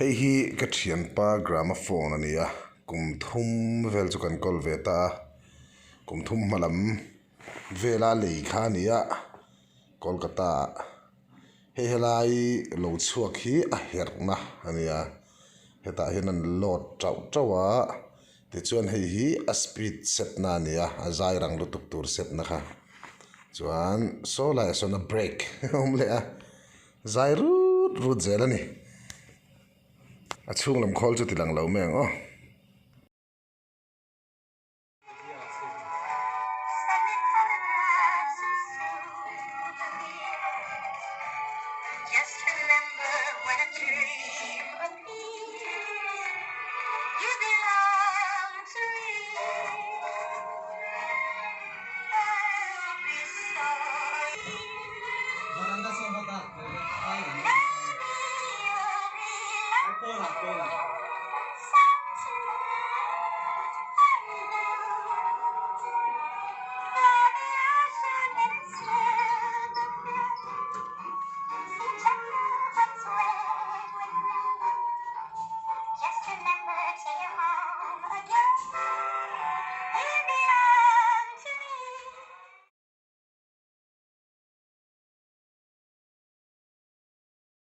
hei hi ka thian pa gramophone ania kum thum vel chu kan kol ve ta kum thum hmalam vela lei kha ania kolkata hei helai lo chuak hi a herna ania heta hian an lot chawa ti chuan hei hi a speed set na ania a zai rang lu tuk tur set na kha chuan so lai sona brake hom le a zai rut zelani a chung lam khol chu ti lang lo meng